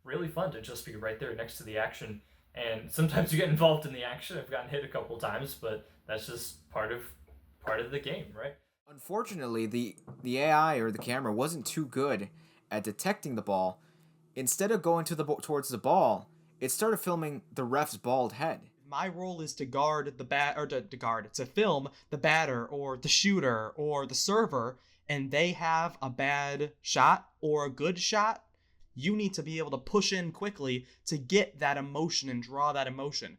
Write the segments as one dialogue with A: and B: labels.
A: really fun to just be right there next to the action. And sometimes you get involved in the action. I've gotten hit a couple times, but that's just part of the game, right?
B: Unfortunately, the AI or the camera wasn't too good at detecting the ball. Instead of going towards the ball, it started filming the ref's bald head.
C: My role is to guard the bat or to guard to film the batter or the shooter or the server, and they have a bad shot or a good shot. You need to be able to push in quickly to get that emotion and draw that emotion.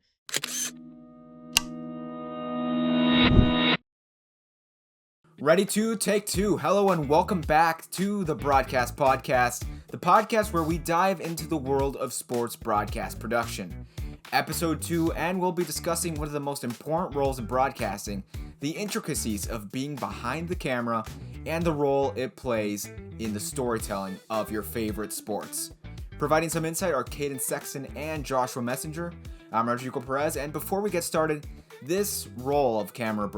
B: Ready to take two. Hello and welcome back to the Broadcast Podcast, the podcast where we dive into the world of sports broadcast production. Episode 2, and we'll be discussing one of the most important roles in broadcasting, the intricacies of being behind the camera and the role it plays in the storytelling of your favorite sports. Providing some insight are Caden Sexton and Joshua Messenger. I'm Rodrigo Perez, and before we get started, this role of camera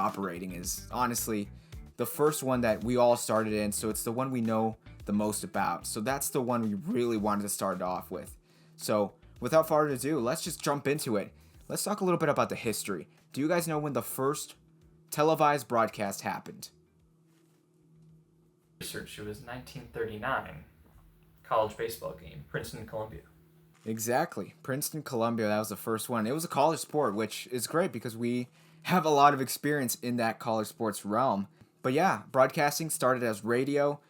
B: operating is honestly the first one that we all started in, so it's the one we know the most about. So that's the one we really wanted to start off with. So without further ado, let's just jump into it. Let's talk a little bit about the history. Do you guys know when the first televised broadcast happened?
A: Research. It was 1939. College baseball game, Princeton, Columbia.
B: Exactly. Princeton, Columbia, that was the first one. It was a college sport, which is great because we have a lot of experience in that college sports realm. But yeah, broadcasting started as radio,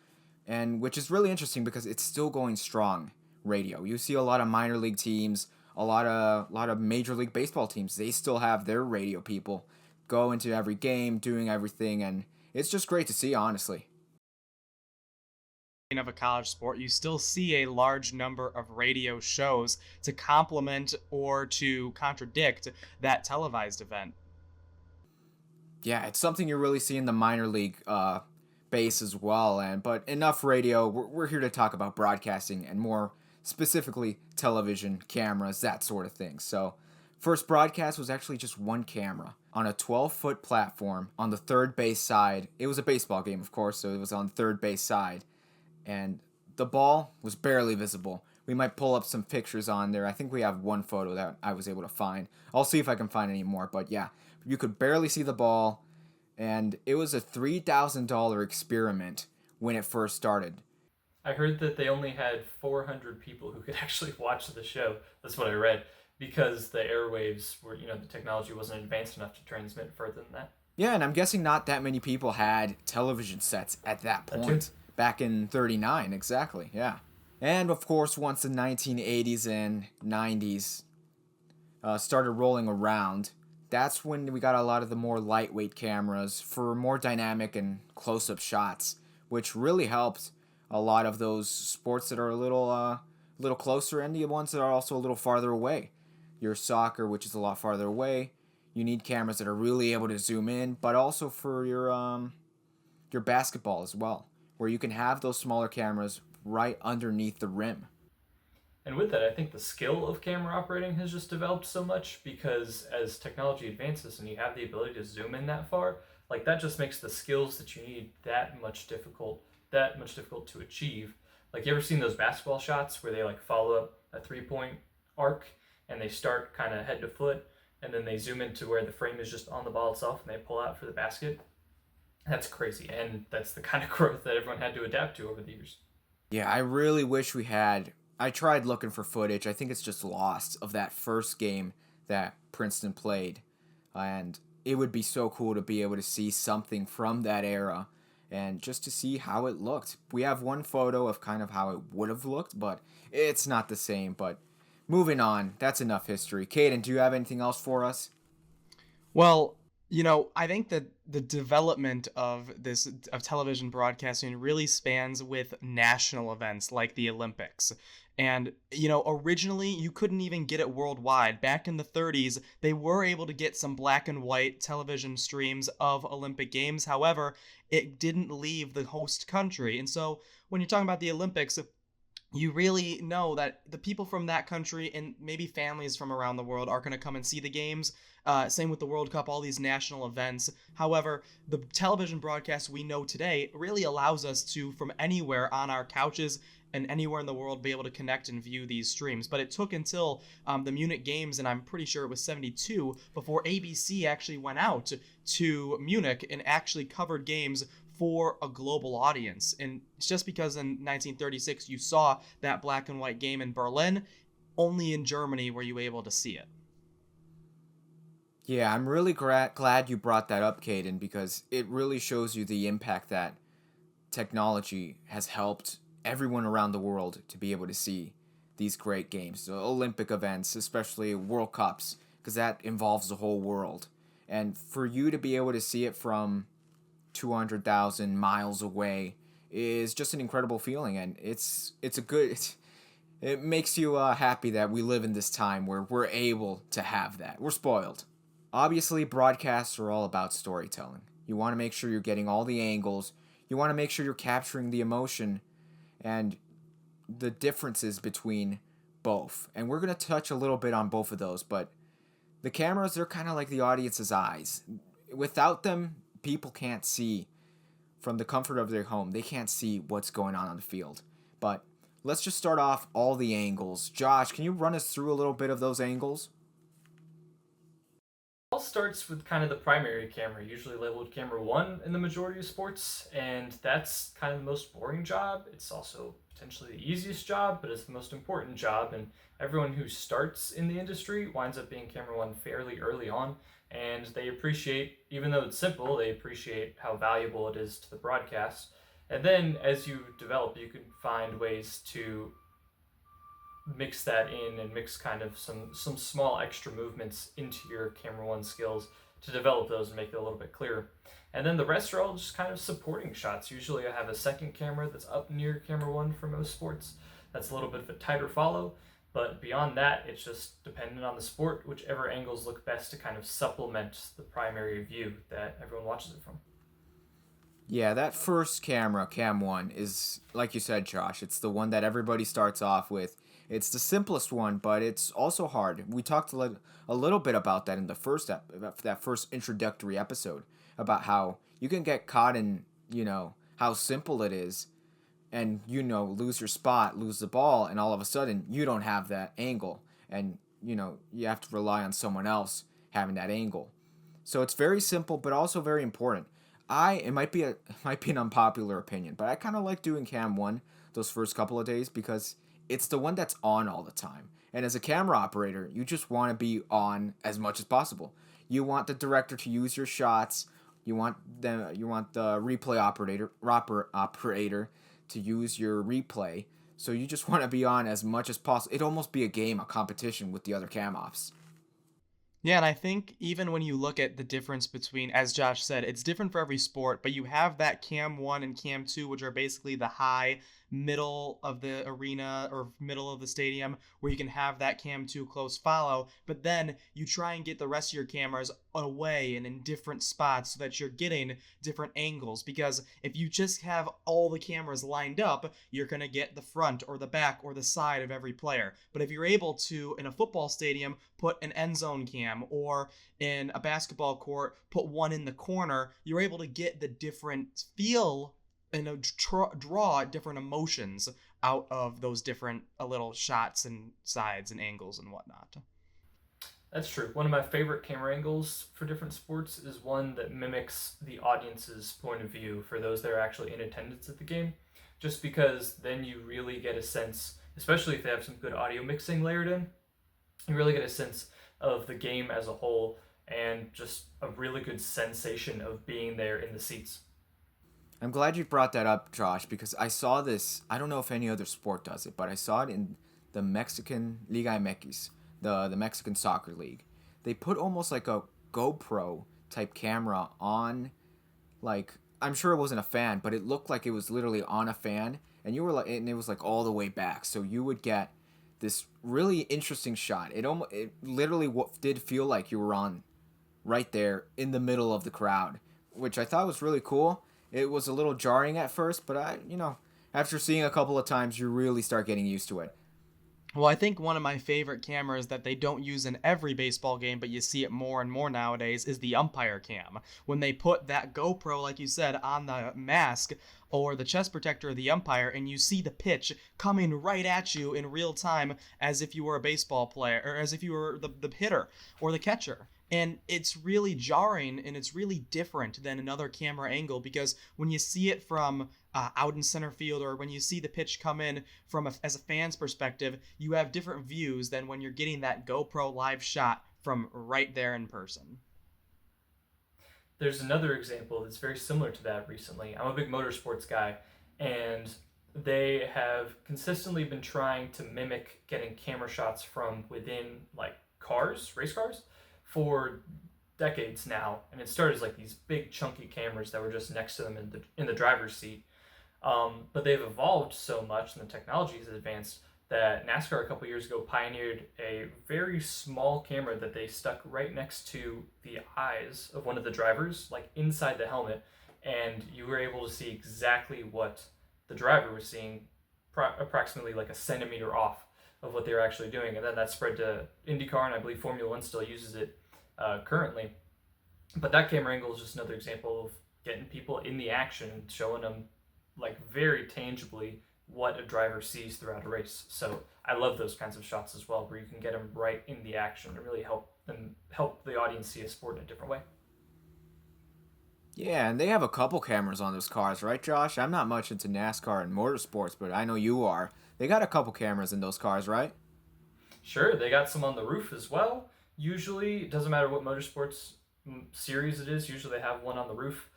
B: and which is really interesting because it's still going strong, radio. You see a lot of minor league teams, a lot of Major League Baseball teams. They still have their radio people go into every game, doing everything, and it's just great to see, honestly.
C: Of a college sport, you still see a large number of radio shows to complement or to contradict that televised event.
B: Yeah, it's something you really see in the minor league base as well. But enough radio. We're here to talk about broadcasting and more specifically television, cameras, that sort of thing. So, first broadcast was actually just one camera on a 12-foot platform on the third base side. It was a baseball game, of course, so it was on the third base side. And the ball was barely visible. We might pull up some pictures on there. I think we have one photo that I was able to find. I'll see if I can find any more, but yeah, you could barely see the ball, and it was a $3,000 experiment when it first started.
A: I heard that they only had 400 people who could actually watch the show. That's what I read, because the airwaves were, the technology wasn't advanced enough to transmit further than that.
B: Yeah, and I'm guessing not that many people had television sets at that point. Back in 39, exactly, yeah. And of course, once the 1980s and 90s started rolling around, that's when we got a lot of the more lightweight cameras for more dynamic and close-up shots, which really helped a lot of those sports that are a little closer and the ones that are also a little farther away. Your soccer, which is a lot farther away, you need cameras that are really able to zoom in, but also for your basketball as well, where you can have those smaller cameras right underneath the rim.
A: And with that, I think the skill of camera operating has just developed so much because as technology advances and you have the ability to zoom in that far, like that just makes the skills that you need that much difficult to achieve. Like you ever seen those basketball shots where they like follow up a 3-point arc and they start kind of head to foot and then they zoom into where the frame is just on the ball itself and they pull out for the basket? That's crazy, and that's the kind of growth that everyone had to adapt to over the years.
B: Yeah, I really wish we had. I tried looking for footage. I think it's just lost of that first game that Princeton played. And it would be so cool to be able to see something from that era and just to see how it looked. We have one photo of kind of how it would have looked, but it's not the same. But moving on, that's enough history. Caden, do you have anything else for us?
C: Well, I think that the development of television broadcasting really spans with national events like the Olympics. And, originally you couldn't even get it worldwide. Back in the 30s, they were able to get some black and white television streams of Olympic Games. However, it didn't leave the host country. And so when you're talking about the Olympics, you really know that the people from that country and maybe families from around the world are going to come and see the games. Same with the World Cup, all these national events. However, the television broadcast we know today really allows us to, from anywhere on our couches and anywhere in the world be able to connect and view these streams. But it took until the Munich Games, and I'm pretty sure it was 72, before ABC actually went out to Munich and actually covered games for a global audience. And it's just because in 1936 you saw that black and white game in Berlin, only in Germany were you able to see it.
B: Yeah, I'm really glad you brought that up, Caden, because it really shows you the impact that technology has helped everyone around the world to be able to see these great games, the Olympic events, especially World Cups, because that involves the whole world. And for you to be able to see it from 200,000 miles away is just an incredible feeling, and it makes you happy that we live in this time where we're able to have that. We're spoiled. Obviously, broadcasts are all about storytelling. You want to make sure you're getting all the angles. You want to make sure you're capturing the emotion and the differences between both. And we're going to touch a little bit on both of those, but the cameras, they're kind of like the audience's eyes. Without them, people can't see from the comfort of their home. They can't see what's going on the field. But let's just start off all the angles. Josh, can you run us through a little bit of those angles?
A: All starts with kind of the primary camera, usually labeled camera 1 in the majority of sports, and that's kind of the most boring job. It's also potentially the easiest job, but it's the most important job, and everyone who starts in the industry winds up being camera 1 fairly early on, and they appreciate, even though it's simple, they appreciate how valuable it is to the broadcast. And then as you develop, you can find ways to mix that in and mix kind of some small extra movements into your camera 1 skills to develop those and make it a little bit clearer. And then the rest are all just kind of supporting shots. Usually I have a second camera that's up near camera 1 for most sports. That's a little bit of a tighter follow, but beyond that, it's just dependent on the sport, whichever angles look best to kind of supplement the primary view that everyone watches it from.
B: Yeah, that first camera, Cam 1, is, like you said, Josh, it's the one that everybody starts off with. It's the simplest one, but it's also hard. We talked a little bit about that in the that first introductory episode, about how you can get caught in, how simple it is, and, lose your spot, lose the ball, and all of a sudden, you don't have that angle, and, you have to rely on someone else having that angle. So it's very simple, but also very important. It might be an unpopular opinion, but I kind of like doing Cam 1 those first couple of days because it's the one that's on all the time. And as a camera operator, you just want to be on as much as possible. You want the director to use your shots. You want the replay operator to use your replay. So you just want to be on as much as possible. It'd almost be a game, a competition with the other cam ops.
C: Yeah, and I think even when you look at the difference between, as Josh said, it's different for every sport, but you have that Cam 1 and Cam 2, which are basically the high middle of the arena or middle of the stadium, where you can have that Cam 2 close follow, but then you try and get the rest of your cameras away and in different spots so that you're getting different angles, because if you just have all the cameras lined up, you're going to get the front or the back or the side of every player. But if you're able to, in a football stadium, put an end zone cam, or in a basketball court, put one in the corner, you're able to get the different feel and draw different emotions out of those different little shots and sides and angles and whatnot.
A: That's true. One of my favorite camera angles for different sports is one that mimics the audience's point of view for those that are actually in attendance at the game, just because then you really get a sense, especially if they have some good audio mixing layered in, you really get a sense of the game as a whole and just a really good sensation of being there in the seats.
B: I'm glad you brought that up, Josh, because I saw this. I don't know if any other sport does it, but I saw it in the Mexican Liga MX, the Mexican Soccer League. They put almost like a GoPro type camera on, like, I'm sure it wasn't a fan, but it looked like it was literally on a fan, and it was like all the way back. So you would get this really interesting shot. It literally did feel like you were on right there in the middle of the crowd, which I thought was really cool. It was a little jarring at first, but after seeing a couple of times, you really start getting used to it.
C: Well, I think one of my favorite cameras that they don't use in every baseball game, but you see it more and more nowadays, is the umpire cam. When they put that GoPro, like you said, on the mask, or the chest protector of the umpire, and you see the pitch coming right at you in real time as if you were a baseball player, or as if you were the hitter or the catcher. And it's really jarring, and it's really different than another camera angle, because when you see it from out in center field, or when you see the pitch come in from as a fan's perspective, you have different views than when you're getting that GoPro live shot from right there in person.
A: There's another example that's very similar to that recently. I'm a big motorsports guy, and they have consistently been trying to mimic getting camera shots from within like cars, race cars, for decades now. And it started as like these big chunky cameras that were just next to them in the driver's seat. But they've evolved so much, and the technology has advanced, that NASCAR a couple years ago pioneered a very small camera that they stuck right next to the eyes of one of the drivers, like inside the helmet, and you were able to see exactly what the driver was seeing, approximately like a centimeter off of what they were actually doing. And then that spread to IndyCar, and I believe Formula One still uses it currently. But that camera angle is just another example of getting people in the action and showing them like very tangibly what a driver sees throughout a race. So I love those kinds of shots as well, where you can get them right in the action and really help the audience see a sport in a different way.
B: Yeah, and they have a couple cameras on those cars, right, Josh? I'm not much into NASCAR and motorsports, but I know you are. They got a couple cameras in those cars, right?
A: Sure, they got some on the roof as well. Usually, it doesn't matter what motorsports series it is, usually they have one on the roof.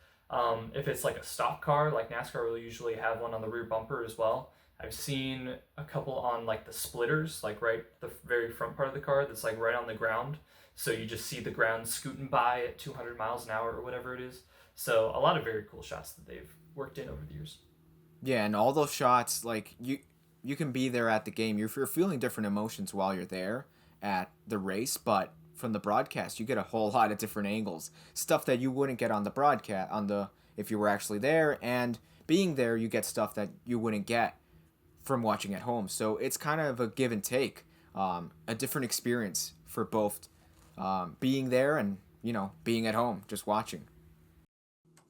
A: If it's like a stock car, like NASCAR will usually have one on the rear bumper as well. I've seen a couple on like the splitters, like right the very front part of the car that's like right on the ground. So you just see the ground scooting by at 200 miles an hour or whatever it is. So a lot of very cool shots that they've worked in over the years.
B: Yeah, and all those shots, like you can be there at the game. You're feeling different emotions while you're there at the race, but from the broadcast, you get a whole lot of different angles, stuff that you wouldn't get on the broadcast if you were actually there, and being there, you get stuff that you wouldn't get from watching at home. So it's kind of a give and take, a different experience for both being there and being at home just watching.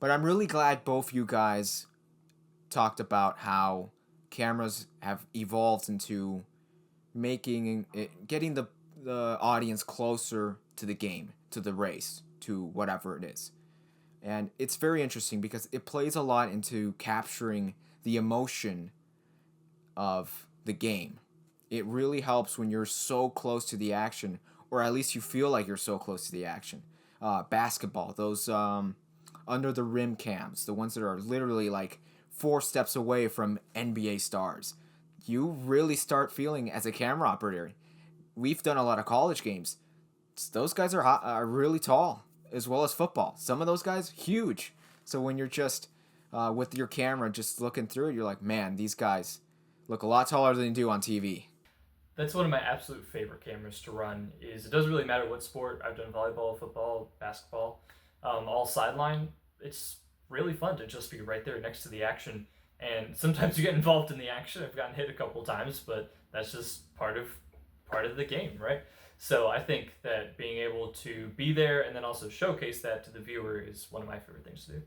B: But I'm really glad both you guys talked about how cameras have evolved into getting the audience closer to the game, to the race, to whatever it is. And it's very interesting because it plays a lot into capturing the emotion of the game. It really helps when you're so close to the action, or at least you feel like you're so close to the action. Basketball, those under the rim cams, the ones that are literally like 4 steps away from NBA stars. You really start feeling as a camera operator. We've done a lot of college games. Those guys are really tall, as well as football. Some of those guys, huge. So when you're just with your camera, just looking through it, you're like, man, these guys look a lot taller than they do on TV.
A: That's one of my absolute favorite cameras to run. It doesn't really matter what sport. I've done volleyball, football, basketball, all sideline. It's really fun to just be right there next to the action. And sometimes you get involved in the action. I've gotten hit a couple times, but that's just part of the game, right? So I think that being able to be there and then also showcase that to the viewer is one of my favorite things to do.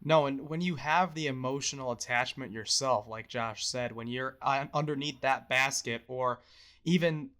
C: No, and when you have the emotional attachment yourself, like Josh said, when you're underneath that basket, or even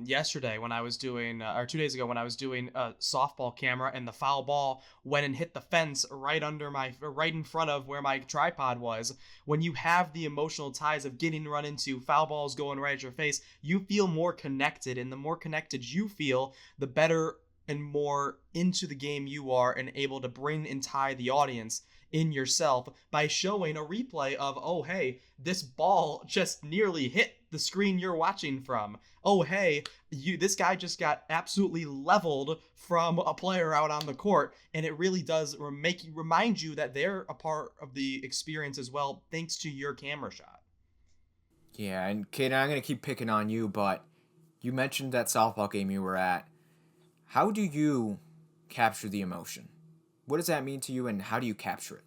C: yesterday when I was doing, or 2 days ago when I was doing a softball camera, and the foul ball went and hit the fence right in front of where my tripod was. When you have the emotional ties of getting run into, foul balls going right at your face, you feel more connected, and the more connected you feel, the better and more into the game you are, and able to bring and tie the audience in yourself by showing a replay of, oh hey, this ball just nearly hit the screen you're watching from. Oh hey, this guy just got absolutely leveled from a player out on the court. And it really does remind you that they're a part of the experience as well, thanks to your camera shot.
B: Yeah, and Caden, I'm gonna keep picking on you, but you mentioned that softball game you were at. How do you capture the emotion? What does that mean to you, and how do you capture it?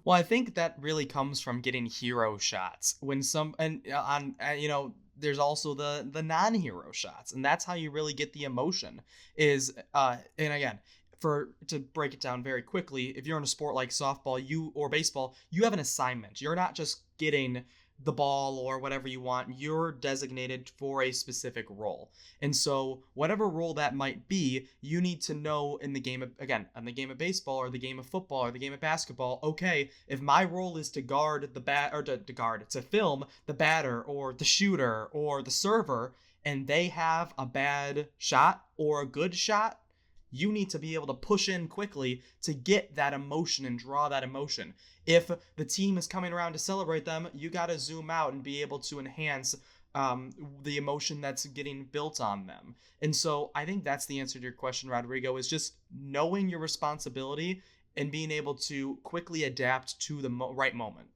C: Well, I think that really comes from getting hero shots. There's also the non-hero shots, and that's how you really get the emotion. And again, to break it down very quickly, if you're in a sport like softball, or baseball, you have an assignment. You're not just getting the ball or whatever you want. You're designated for a specific role. And so whatever role that might be, you need to know in the game of, again, in the game of baseball or the game of football or the game of basketball, okay, if my role is to guard the bat, or to film the batter or the shooter or the server, and they have a bad shot or a good shot, you need to be able to push in quickly to get that emotion and draw that emotion. If the team is coming around to celebrate them, you got to zoom out and be able to enhance the emotion that's getting built on them. And so I think that's the answer to your question, Rodrigo, is just knowing your responsibility and being able to quickly adapt to the right moment.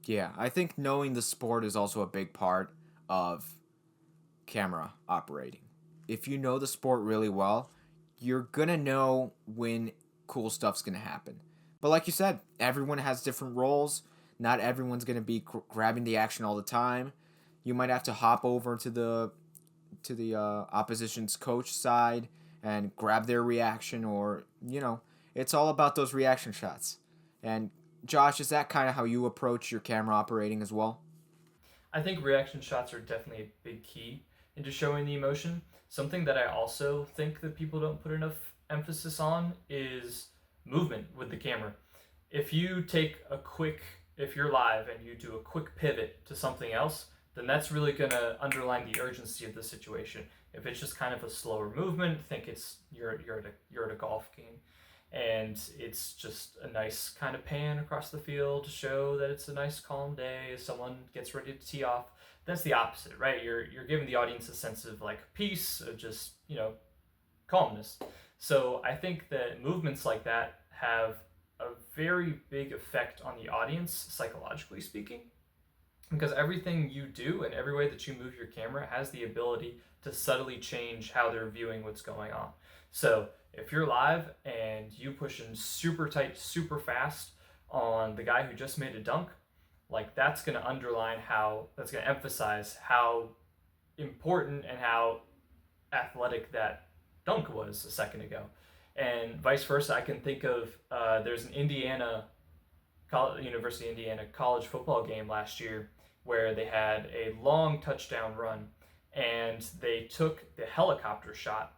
B: Yeah, I think knowing the sport is also a big part of camera operating. If you know the sport really well, you're going to know when cool stuff's going to happen. But like you said, everyone has different roles. Not everyone's going to be grabbing the action all the time. You might have to hop over to the opposition's coach side and grab their reaction, or it's all about those reaction shots. And Josh, is that kind of how you approach your camera operating as well?
A: I think reaction shots are definitely a big key into showing the emotion. Something that I also think that people don't put enough emphasis on is movement with the camera. If you're live and you do a quick pivot to something else, then that's really going to underline the urgency of the situation. If it's just kind of a slower movement, think you're at a golf game, and it's just a nice kind of pan across the field to show that it's a nice calm day as someone gets ready to tee off. That's the opposite, right? You're giving the audience a sense of like peace, of just calmness. So I think that movements like that have a very big effect on the audience, psychologically speaking, because everything you do and every way that you move your camera has the ability to subtly change how they're viewing what's going on. So if you're live and you push in super tight, super fast on the guy who just made a dunk, like that's going to that's going to emphasize how important and how athletic that dunk was a second ago. And vice versa, I can think of there's an University of Indiana college football game last year where they had a long touchdown run, and they took the helicopter shot,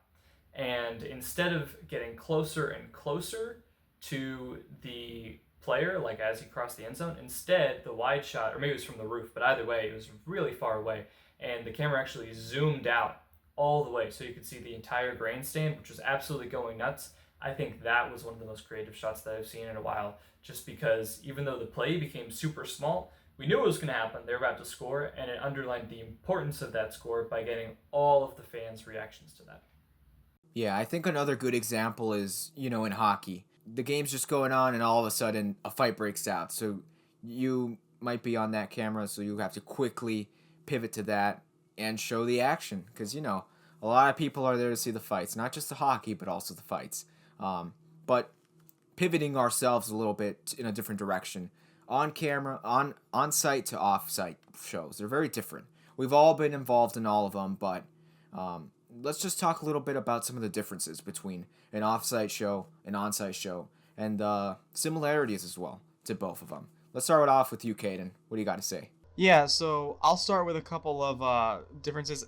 A: and instead of getting closer and closer to the player, like as he crossed the end zone, instead the wide shot, or maybe it was from the roof, but either way, it was really far away, and the camera actually zoomed out all the way so you could see the entire grandstand, which was absolutely going nuts. I think that was one of the most creative shots that I've seen in a while, just because even though the play became super small, we knew it was going to happen. They were about to score, and it underlined the importance of that score by getting all of the fans' reactions to that.
B: Yeah, I think another good example is, in hockey. The game's just going on, and all of a sudden a fight breaks out. So you might be on that camera, so you have to quickly pivot to that and show the action, because, a lot of people are there to see the fights, not just the hockey, but also the fights. But pivoting ourselves a little bit in a different direction. On camera, on site to off site shows. They're very different. We've all been involved in all of them, but let's just talk a little bit about some of the differences between an off-site show, an on-site show, and similarities as well to both of them. Let's start off with you, Caden. What do you got to say?
C: Yeah, so I'll start with a couple of differences.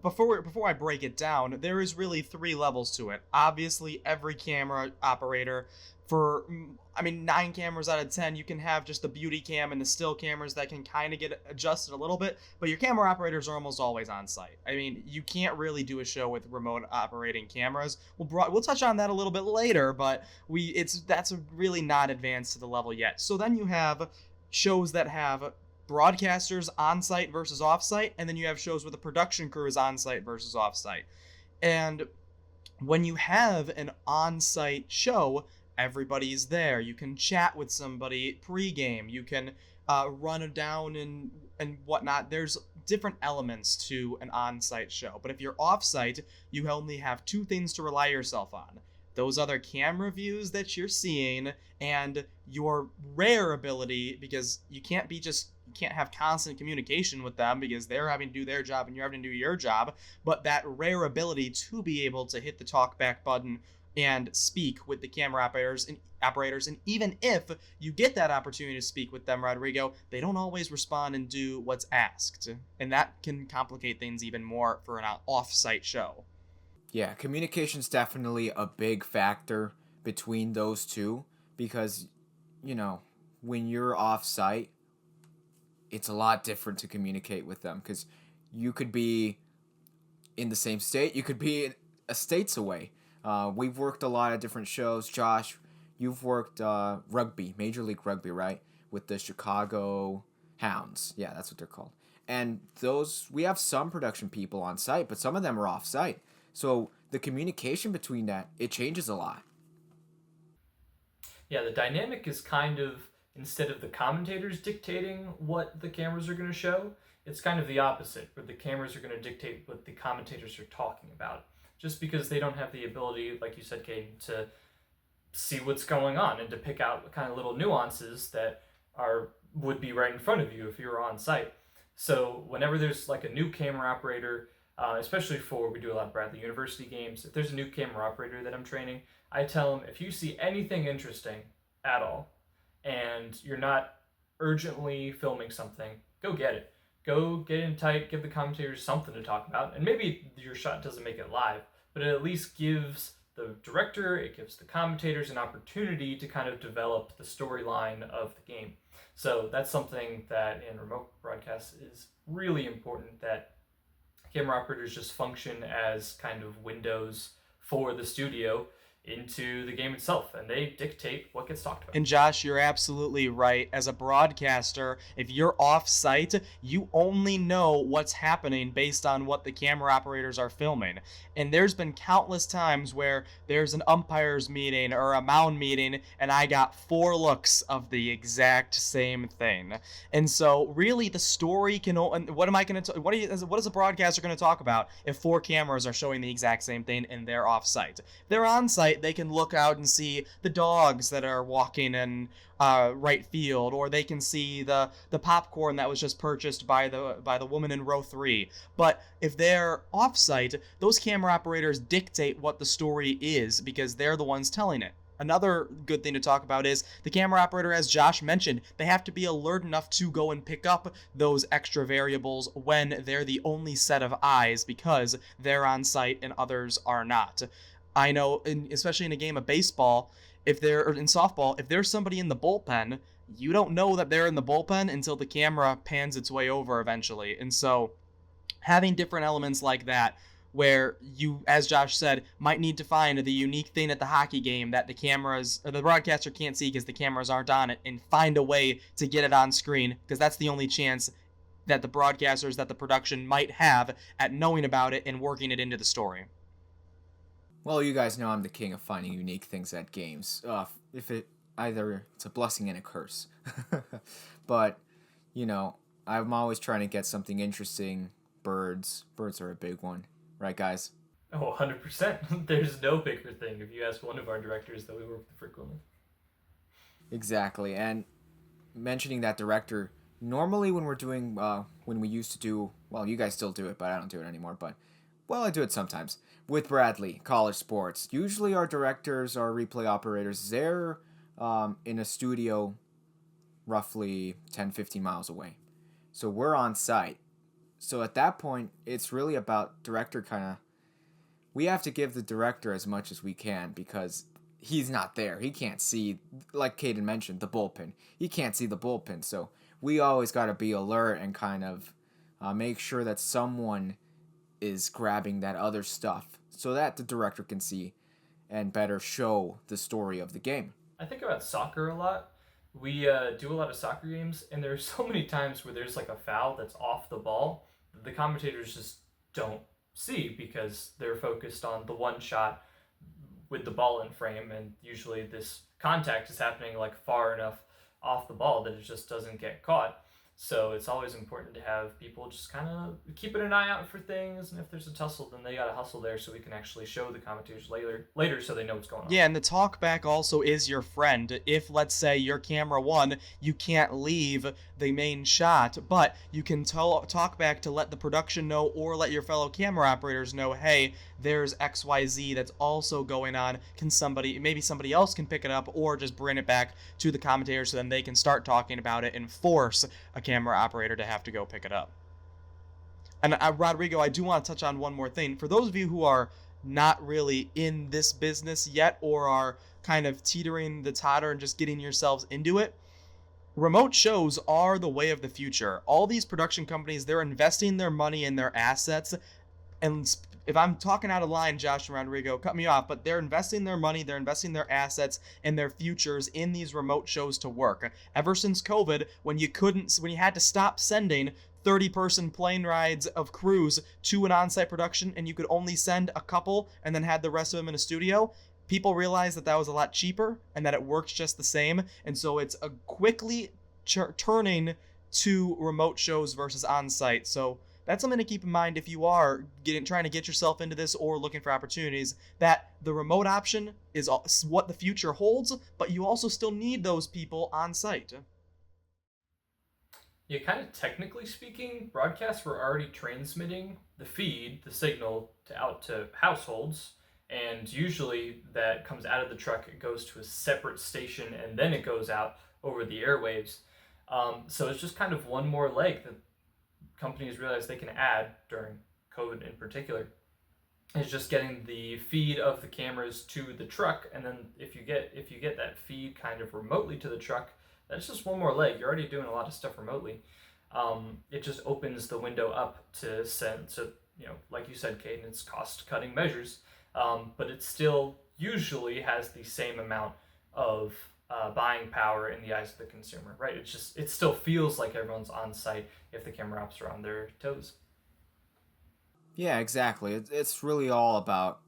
C: Before I break it down, there is really 3 levels to it. Obviously, every camera operator, 9 cameras out of 10, you can have just the beauty cam and the still cameras that can kind of get adjusted a little bit, but your camera operators are almost always on site. You can't really do a show with remote operating cameras. We'll touch on that a little bit later, but that's really not advanced to the level yet. So then you have shows that have broadcasters on-site versus off-site, and then you have shows where the production crew is on-site versus off-site. And when you have an on-site show, everybody's there. You can chat with somebody pre-game. You can run it down and whatnot. There's different elements to an on-site show. But if you're off-site, you only have 2 things to rely yourself on. Those other camera views that you're seeing and your rare ability, because you can't be just you can't have constant communication with them because they're having to do their job and you're having to do your job. But that rare ability to be able to hit the talk back button and speak with the camera operators, and even if you get that opportunity to speak with them, Rodrigo, they don't always respond and do what's asked, and that can complicate things even more for an off-site show.
B: Yeah, communication's definitely a big factor between those two because, you know, when you're off site, it's a lot different to communicate with them because you could be in the same state, you could be a states away. We've worked a lot of different shows. Josh, you've worked rugby, Major League Rugby, right? With the Chicago Hounds. Yeah, that's what they're called. And those, we have some production people on site, but some of them are off site. So the communication between that, it changes a lot.
A: Yeah, the dynamic is kind of, instead of the commentators dictating what the cameras are going to show, it's kind of the opposite, where the cameras are going to dictate what the commentators are talking about. Just because they don't have the ability, like you said, Caden, to see what's going on and to pick out kind of little nuances that would be right in front of you if you were on site. So whenever there's like a new camera operator, especially for, we do a lot of Bradley University games, if there's a new camera operator that I'm training, I tell them, if you see anything interesting at all and you're not urgently filming something, go get it. Go get in tight, give the commentators something to talk about, and maybe your shot doesn't make it live, but it at least gives the director, it gives the commentators an opportunity to kind of develop the storyline of the game. So that's something that in remote broadcasts is really important, that camera operators just function as kind of windows for the studio into the game itself, and they dictate what gets talked about.
C: And Josh, you're absolutely right. As a broadcaster, if you're off site, you only know what's happening based on what the camera operators are filming. And there's been countless times where there's an umpires meeting or a mound meeting, and I got 4 looks of the exact same thing. And so, really, the story can. What am I going to? What is a broadcaster going to talk about if 4 cameras are showing the exact same thing and they're off site? They're on site, they can look out and see the dogs that are walking in right field, or they can see the popcorn that was just purchased by the woman in row 3. But if they're off-site, those camera operators dictate what the story is because they're the ones telling it. Another good thing to talk about is the camera operator, as Josh mentioned, they have to be alert enough to go and pick up those extra variables when they're the only set of eyes because they're on site and others are not. I know, especially in a game of baseball, or in softball, if there's somebody in the bullpen, you don't know that they're in the bullpen until the camera pans its way over eventually. And so having different elements like that, where you, as Josh said, might need to find the unique thing at the hockey game that the cameras or the broadcaster can't see because the cameras aren't on it, and find a way to get it on screen, because that's the only chance that the broadcasters, that the production might have at knowing about it and working it into the story.
B: Well, you guys know I'm the king of finding unique things at games. If it either it's a blessing and a curse. But, you know, I'm always trying to get something interesting. Birds are a big one. Right, guys?
A: Oh, 100%. There's no bigger thing if you ask one of our directors that we work with frequently.
B: Exactly. And mentioning that director, normally when we're doing, when we used to do, well, you guys still do it, but I don't do it anymore, but, well, I do it sometimes. With Bradley, college sports, usually our directors, our replay operators, they're in a studio roughly 10-15 miles away. So we're on site. So at that point, it's really about director kind of, we have to give the director as much as we can because he's not there. He can't see, like Caden mentioned, the bullpen. He can't see the bullpen. So we always got to be alert and kind of make sure that someone is grabbing that other stuff so that the director can see and better show the story of the game.
A: I think about soccer a lot. We do a lot of soccer games, and there's so many times where there's like a foul that's off the ball that the commentators just don't see because they're focused on the one shot with the ball in frame, and usually this contact is happening like far enough off the ball that it just doesn't get caught. So it's always important to have people just kind of keeping an eye out for things, and if there's a tussle, then they got to hustle there so we can actually show the commentators later so they know what's going on.
C: Yeah, and the talkback also is your friend. If, let's say, your camera one, you can't leave the main shot, but you can talk back to let the production know or let your fellow camera operators know, hey, there's XYZ that's also going on. Maybe somebody else can pick it up, or just bring it back to the commentators so then they can start talking about it and force a camera operator to have to go pick it up. And Rodrigo, I do want to touch on one more thing. For those of you who are not really in this business yet, or are kind of teetering the totter and just getting yourselves into it, remote shows are the way of the future. All these production companies, they're investing their money in their assets. And if I'm talking out of line, Josh and Rodrigo, cut me off, but they're investing their money, they're investing their assets and their futures in these remote shows to work. Ever since COVID, when you had to stop sending 30-person plane rides of crews to an on-site production and you could only send a couple and then had the rest of them in a studio, people realized that was a lot cheaper and that it works just the same. And so it's a quickly turning to remote shows versus on-site. So that's something to keep in mind if you are trying to get yourself into this or looking for opportunities, that the remote option is what the future holds, but you also still need those people on site.
A: Yeah, kind of technically speaking, broadcasts were already transmitting the feed, the signal, out to households, and usually that comes out of the truck, it goes to a separate station, and then it goes out over the airwaves. So it's just kind of one more leg that companies realize they can add during COVID in particular. Is just getting the feed of the cameras to the truck, and then if you get that feed kind of remotely to the truck, that's just one more leg. You're already doing a lot of stuff remotely. It just opens the window up to send. So like you said, Caden, it's cost-cutting measures, but it still usually has the same amount of buying power in the eyes of the consumer, right? It still feels like everyone's on site if the camera ops are on their toes.
B: Yeah, exactly. It's really all about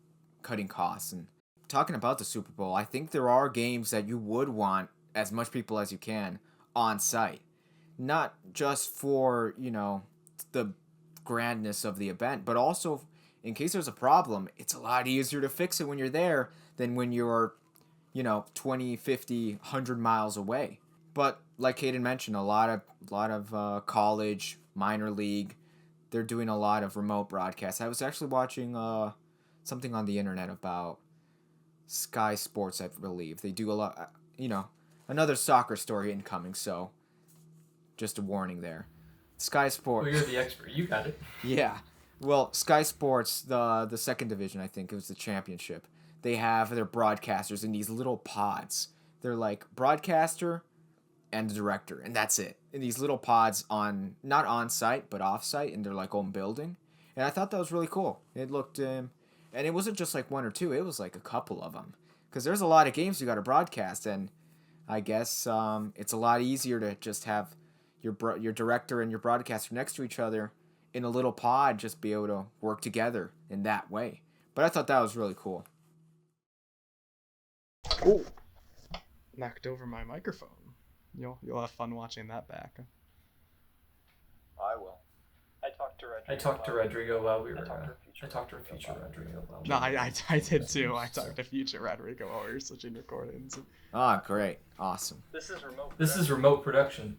B: cutting costs. And talking about the Super Bowl, I think there are games that you would want as much people as you can on site. Not just for, the grandness of the event, but also in case there's a problem, it's a lot easier to fix it when you're there than when you're, 20, 50, 100 miles away. But like Caden mentioned, a lot of college, minor league, they're doing a lot of remote broadcasts. I was actually watching something on the internet about Sky Sports, I believe. They do a lot, another soccer story incoming, so just a warning there. Sky Sports.
A: Well, you're the expert. You got it.
B: Yeah. Well, Sky Sports, the second division, I think it was the championship. They have their broadcasters in these little pods. They're like broadcaster and director, and that's it. In these little pods not on site, but off site in their like own building. And I thought that was really cool. It looked and it wasn't just like one or two, it was like a couple of them. Because there's a lot of games you got to broadcast, and I guess it's a lot easier to just have your director and your broadcaster next to each other in a little pod, just be able to work together in that way. But I thought that was really cool.
C: Oh, knocked over my microphone. You'll have fun watching that back.
D: I will. I
A: talked to Rodrigo while we were. I talked to future Rodrigo while.
C: No, I did too. I talked to future Rodrigo while we were switching recordings.
B: Ah, great, awesome.
D: This is
A: remote production.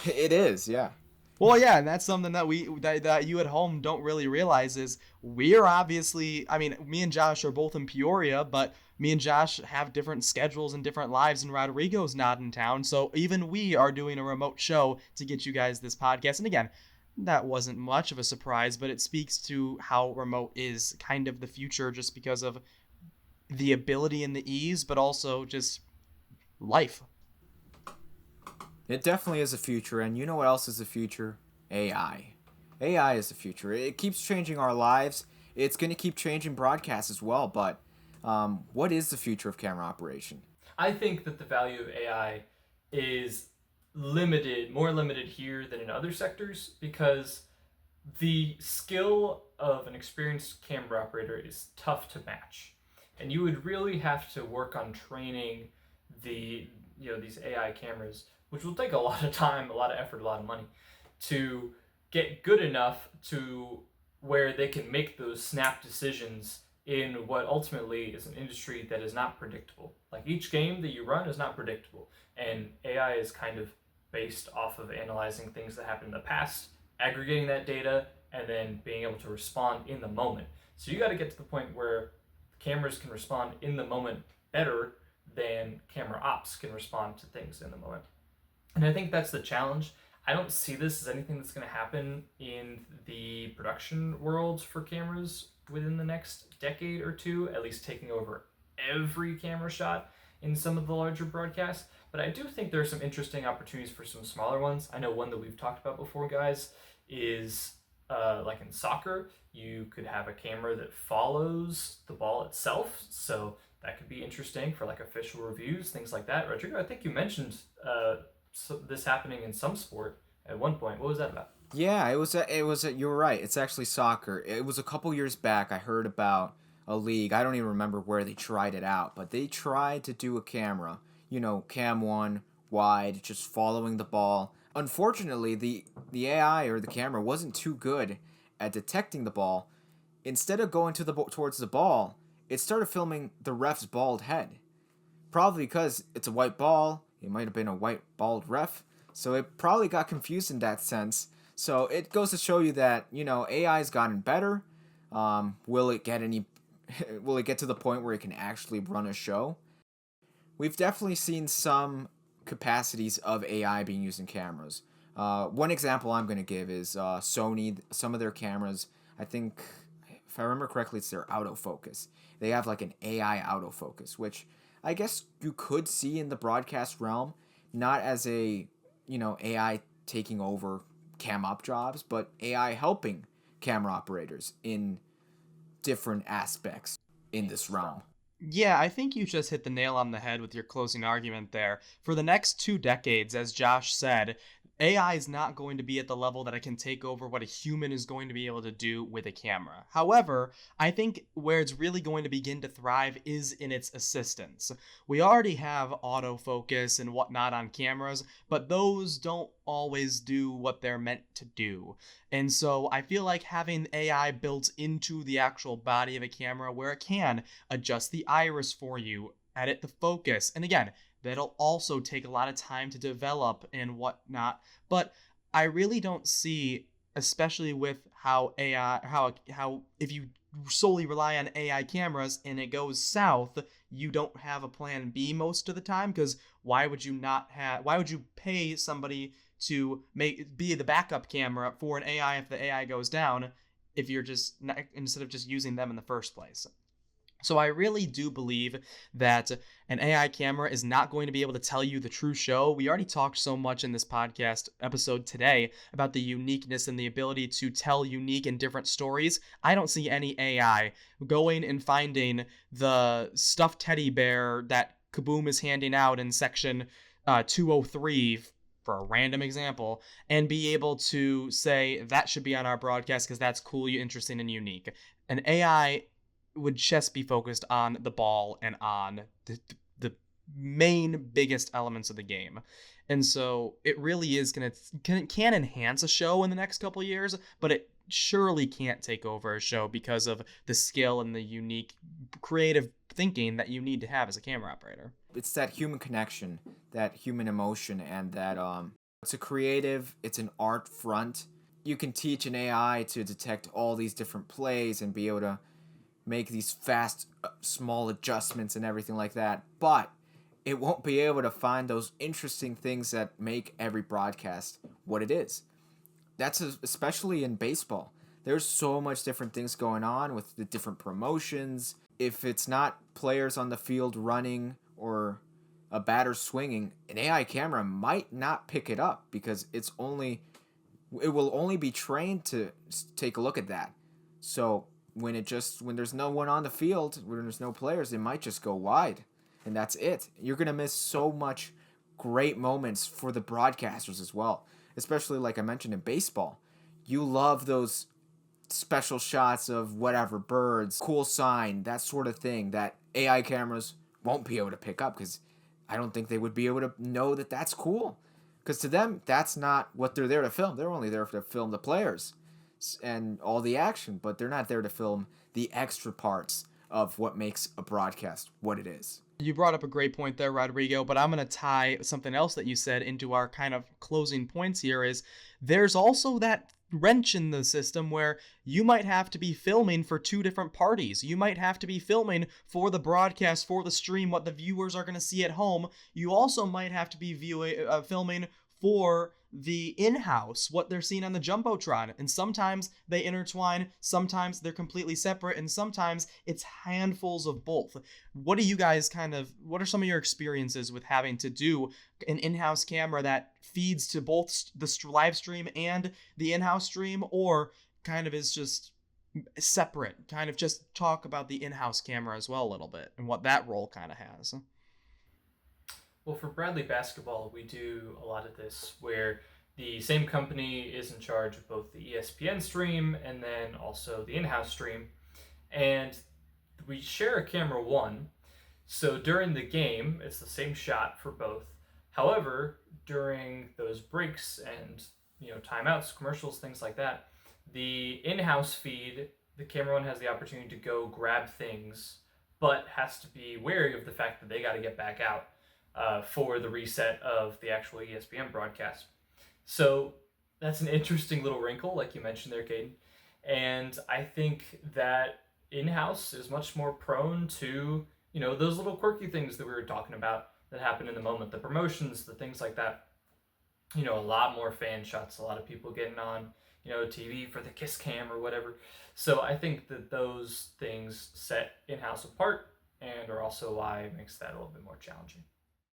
B: It is, yeah.
C: Well, yeah, and that's something that you at home don't really realize is we're obviously, me and Josh are both in Peoria, but me and Josh have different schedules and different lives, and Rodrigo's not in town, so even we are doing a remote show to get you guys this podcast. And again, that wasn't much of a surprise, but it speaks to how remote is kind of the future just because of the ability and the ease, but also just life.
B: It definitely is the future, and you know what else is the future? AI. AI is the future. It keeps changing our lives. It's going to keep changing broadcasts as well, but what is the future of camera operation?
A: I think that the value of AI is more limited here than in other sectors, because the skill of an experienced camera operator is tough to match. And you would really have to work on training these AI cameras, which will take a lot of time, a lot of effort, a lot of money. to get good enough to where they can make those snap decisions in what ultimately is an industry that is not predictable. Like each game that you run is not predictable, and AI is kind of based off of analyzing things that happened in the past, aggregating that data, and then being able to respond in the moment. So you got to get to the point where cameras can respond in the moment better than camera ops can respond to things in the moment. And I think that's the challenge. I don't see this as anything that's going to happen in the production world for cameras within the next decade or two, at least taking over every camera shot in some of the larger broadcasts. But I do think there are some interesting opportunities for some smaller ones. I know one that we've talked about before, guys, is like in soccer, you could have a camera that follows the ball itself. So that could be interesting for like official reviews, things like that. Rodrigo, I think you mentioned this happening in some sport at one point. What was that about?
B: Yeah, you were right. It's actually soccer. It was a couple years back. I heard about a league. I don't even remember where they tried it out, but they tried to do a camera, cam one, wide, just following the ball. Unfortunately, the AI or the camera wasn't too good at detecting the ball. Instead of going towards the ball, it started filming the ref's bald head. Probably because it's a white ball. It might have been a white bald ref. So it probably got confused in that sense. So it goes to show you that, AI's gotten better. Will it get will it get to the point where it can actually run a show? We've definitely seen some capacities of AI being used in cameras. One example I'm going to give is Sony. Some of their cameras, I think, if I remember correctly, it's their autofocus. They have like an AI autofocus, which I guess you could see in the broadcast realm, not as a, AI taking over cam op jobs, but AI helping camera operators in different aspects in this realm.
C: Yeah, I think you just hit the nail on the head with your closing argument there. For the next 2 decades, as Josh said, AI is not going to be at the level that it can take over what a human is going to be able to do with a camera. However, I think where it's really going to begin to thrive is in its assistance. We already have autofocus and whatnot on cameras, but those don't always do what they're meant to do. And so I feel like having AI built into the actual body of a camera where it can adjust the iris for you, edit the focus, and again, that'll also take a lot of time to develop and whatnot. But I really don't see, especially with how AI, how if you solely rely on AI cameras and it goes south, you don't have a plan B most of the time. Because why would you pay somebody to be the backup camera for an AI if the AI goes down, if you're just not, instead of just using them in the first place? So I really do believe that an AI camera is not going to be able to tell you the true show. We already talked so much in this podcast episode today about the uniqueness and the ability to tell unique and different stories. I don't see any AI going and finding the stuffed teddy bear that Kaboom is handing out in section 203 for a random example, and be able to say that should be on our broadcast because that's cool, interesting, and unique. An AI would just be focused on the ball and on the main biggest elements of the game. And so it really is can enhance a show in the next couple of years, but it surely can't take over a show because of the skill and the unique creative thinking that you need to have as a camera operator.
B: It's that human connection, that human emotion, and that it's a creative, it's an art front. You can teach an AI to detect all these different plays and be able to make these fast, small adjustments and everything like that, but it won't be able to find those interesting things that make every broadcast what it is. That's especially in baseball. There's so much different things going on with the different promotions. If it's not players on the field running or a batter swinging, an AI camera might not pick it up because it will only be trained to take a look at that. So when there's no one on the field, when there's no players, it might just go wide, and that's it. You're gonna miss so much great moments for the broadcasters as well, especially like I mentioned in baseball. You love those special shots of whatever, birds, cool sign, that sort of thing that AI cameras won't be able to pick up because I don't think they would be able to know that that's cool. Because to them, that's not what they're there to film. They're only there to film the players and all the action, but they're not there to film the extra parts of what makes a broadcast what it is.
C: You brought up a great point there, Rodrigo, but I'm going to tie something else that you said into our kind of closing points here is there's also that wrench in the system where you might have to be filming for two different parties. You might have to be filming for the broadcast, for the stream, what the viewers are going to see at home. You also might have to be filming for the in-house, what they're seeing on the Jumbotron. And sometimes they intertwine, sometimes they're completely separate, and sometimes it's handfuls of both. What do you guys what are some of your experiences with having to do an in-house camera that feeds to both the live stream and the in-house stream, or kind of is just separate? Kind of just talk about the in-house camera as well a little bit and what that role kind of has.
A: Well, for Bradley Basketball, we do a lot of this where the same company is in charge of both the ESPN stream and then also the in-house stream. And we share a camera one. So during the game, it's the same shot for both. However, during those breaks and timeouts, commercials, things like that, the in-house feed, the camera one has the opportunity to go grab things, but has to be wary of the fact that they got to get back out for the reset of the actual ESPN broadcast. So that's an interesting little wrinkle, like you mentioned there, Caden. And I think that in-house is much more prone to, those little quirky things that we were talking about that happen in the moment, the promotions, the things like that. A lot more fan shots, a lot of people getting on, TV for the kiss cam or whatever. So I think that those things set in-house apart and are also why it makes that a little bit more challenging.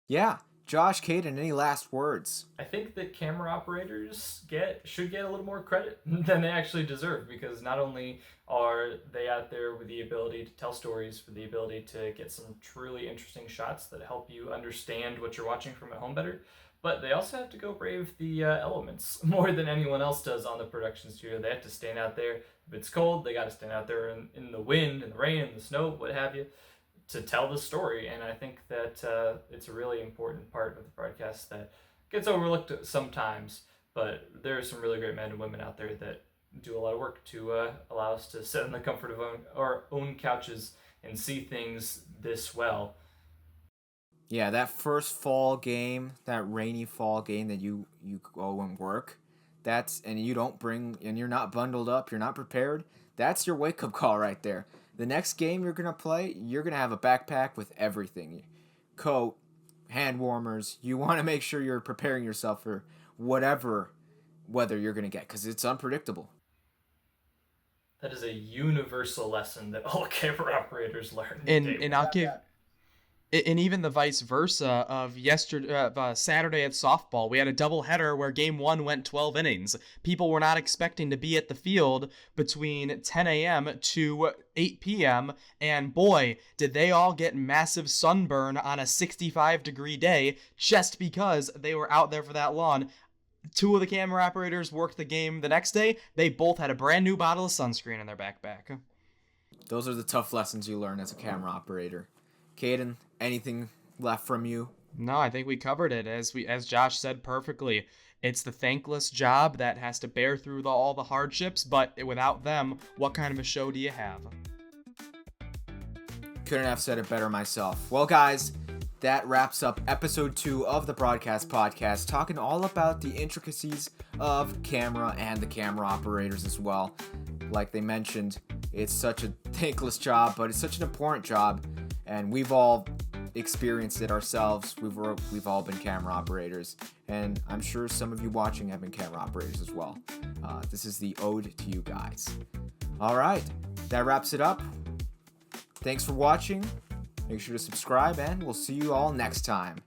B: Yeah. Josh, Caden, any last words?
A: I think that camera operators should get a little more credit than they actually deserve, because not only are they out there with the ability to tell stories, with the ability to get some truly interesting shots that help you understand what you're watching from at home better, but they also have to go brave the elements more than anyone else does on the production studio. They have to stand out there. If it's cold, they got to stand out there in the wind, in the rain, in the snow, what have you, to tell the story. And I think that it's a really important part of the broadcast that gets overlooked sometimes, but there are some really great men and women out there that do a lot of work to allow us to sit in the comfort of our own couches and see things this well.
B: Yeah, that first fall game, that rainy fall game that you go and work, and you're not bundled up, you're not prepared, that's your wake-up call right there. The next game you're going to play, you're going to have a backpack with everything. Coat, hand warmers. You want to make sure you're preparing yourself for whatever weather you're going to get, because it's unpredictable.
A: That is a universal lesson that all camera operators learn.
C: And I'll give... And even the vice versa of Saturday at softball, we had a doubleheader where game one went 12 innings. People were not expecting to be at the field between 10 a.m. to 8 p.m. And boy, did they all get massive sunburn on a 65-degree day just because they were out there for that long. Two of the camera operators worked the game the next day. They both had a brand new bottle of sunscreen in their backpack.
B: Those are the tough lessons you learn as a camera operator. Caden, anything left from you?
C: No, I think we covered it as Josh said perfectly. It's the thankless job that has to bear through all the hardships, but without them, what kind of a show do you have?
B: Couldn't have said it better myself. Well, guys, that wraps up episode 2 of the Broadcast Podcast, talking all about the intricacies of camera and the camera operators as well. Like they mentioned, it's such a thankless job, but it's such an important job. And we've all experienced it ourselves. We've all been camera operators, and I'm sure some of you watching have been camera operators as well. This is the ode to you guys. All right, that wraps it up. Thanks for watching. Make sure to subscribe, and we'll see you all next time.